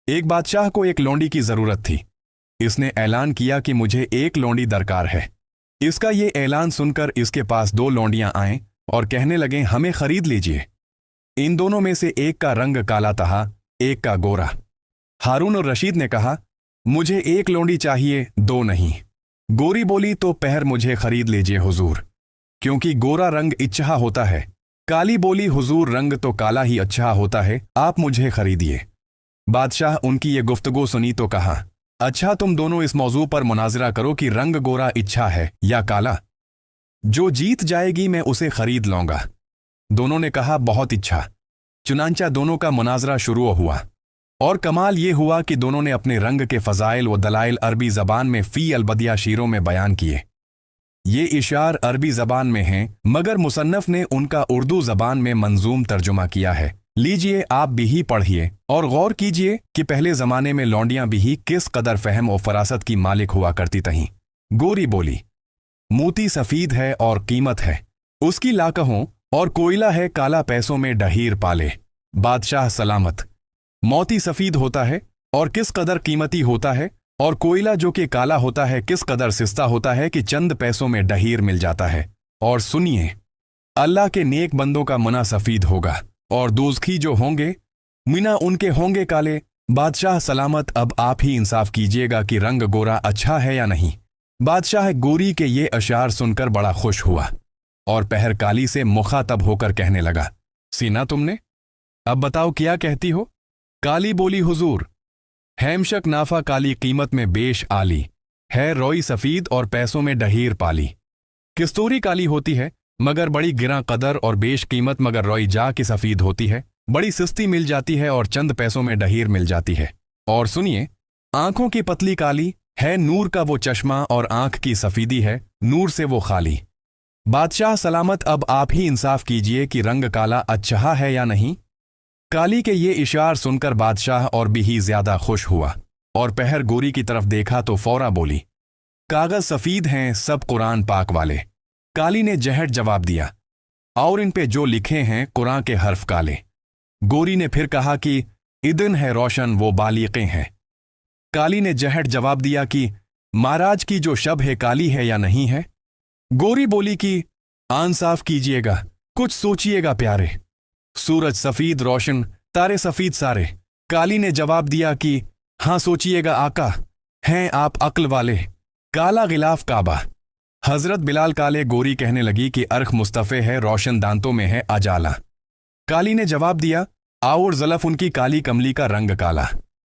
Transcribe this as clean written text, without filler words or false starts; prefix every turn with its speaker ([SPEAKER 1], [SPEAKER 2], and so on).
[SPEAKER 1] एक बादशाह को एक लौंडी की जरूरत थी। इसने ऐलान किया कि मुझे एक लौंडी दरकार है। इसका ये ऐलान सुनकर इसके पास दो लौंडियां आए और कहने लगे, हमें खरीद लीजिए। इन दोनों में से एक का रंग काला था, एक का गोरा। हारून और रशीद ने कहा, मुझे एक लौंडी चाहिए, दो नहीं। गोरी बोली, तो पहर मुझे खरीद लीजिए हुजूर, क्योंकि गोरा रंग अच्छा होता है। काली बोली, हुजूर रंग तो काला ही अच्छा होता है, आप मुझे खरीदिए। बादशाह उनकी ये गुफ्तगू सुनी तो कहा, अच्छा तुम दोनों इस मौजू पर मुनाजरा करो कि रंग गोरा अच्छा है या काला। जो जीत जाएगी मैं उसे खरीद लूंगा। दोनों ने कहा, बहुत इच्छा। चुनांचा दोनों का मुनाजरा शुरू हुआ और कमाल ये हुआ कि दोनों ने अपने रंग के फ़ज़ाइल व दलाइल अरबी ज़बान में फ़ी अलबदिया शीरों में बयान किए। ये इशार अरबी ज़बान में हैं, मगर मुसन्नफ़ ने उनका उर्दू ज़बान में मंजूम तर्जुमा किया है। लीजिए आप भी ही पढ़िए और गौर कीजिए कि पहले ज़माने में लौंडियां भी किस कदर फ़हम और फ़रासत की मालिक हुआ करती थीं। गोरी बोली, मोती सफ़ीद है और कीमत है उसकी लाकहों, और कोयला है काला पैसों में डहीर पाले। बादशाह सलामत। मोती सफ़ीद होता है और किस कदर कीमती होता है, और कोयला जो कि काला होता है किस कदर सस्ता होता है कि चंद पैसों में डहीर मिल जाता है। और सुनिए, अल्लाह के नेक बंदों का मुना सफ़ीद होगा और दोज़खी जो होंगे मिना उनके होंगे काले। बादशाह सलामत, अब आप ही इंसाफ कीजिएगा कि रंग गोरा अच्छा है या नहीं। बादशाह गोरी के ये अशार सुनकर बड़ा खुश हुआ और पहर काली से मुखातब होकर कहने लगा, सीना तुमने, अब बताओ क्या कहती हो। काली बोली, हुजूर हैमशक नाफा काली कीमत में बेश आली है, रोई सफ़ीद और पैसों में डहीर पाली। किस्तूरी काली होती है मगर बड़ी गिरा कदर और बेश कीमत, मगर रोई जा की सफ़ीद होती है, बड़ी सस्ती मिल जाती है और चंद पैसों में डहीर मिल जाती है। और सुनिए, आंखों की पतली काली है नूर का वो चश्मा, और आंख की सफ़ीदी है नूर से वो खाली। बादशाह सलामत, अब आप ही इंसाफ कीजिए कि रंग काला अच्छा है या नहीं। काली के ये इशार सुनकर बादशाह और भी ही ज्यादा खुश हुआ और पहर गोरी की तरफ देखा तो फौरा बोली, कागज सफ़ीद हैं सब कुरान पाक वाले। काली ने जहट जवाब दिया, और इन पे जो लिखे हैं कुरान के हर्फ काले। गोरी ने फिर कहा कि इदन है रोशन वो बालिक़ें हैं। काली ने जहट जवाब दिया कि महाराज की जो शब है काली है या नहीं है। गोरी बोली कि आन साफ कीजिएगा, कुछ सोचिएगा प्यारे। सूरज सफ़ीद रोशन, तारे सफ़ीद सारे। काली ने जवाब दिया कि हाँ सोचिएगा आका, हैं आप अक्ल वाले। काला गिलाफ काबा। हजरत बिलाल काले। गोरी कहने लगी कि अर्ख मुस्तफ़े है, रोशन दांतों में है अजाला। काली ने जवाब दिया, और ज़लफ उनकी काली कमली का रंग काला।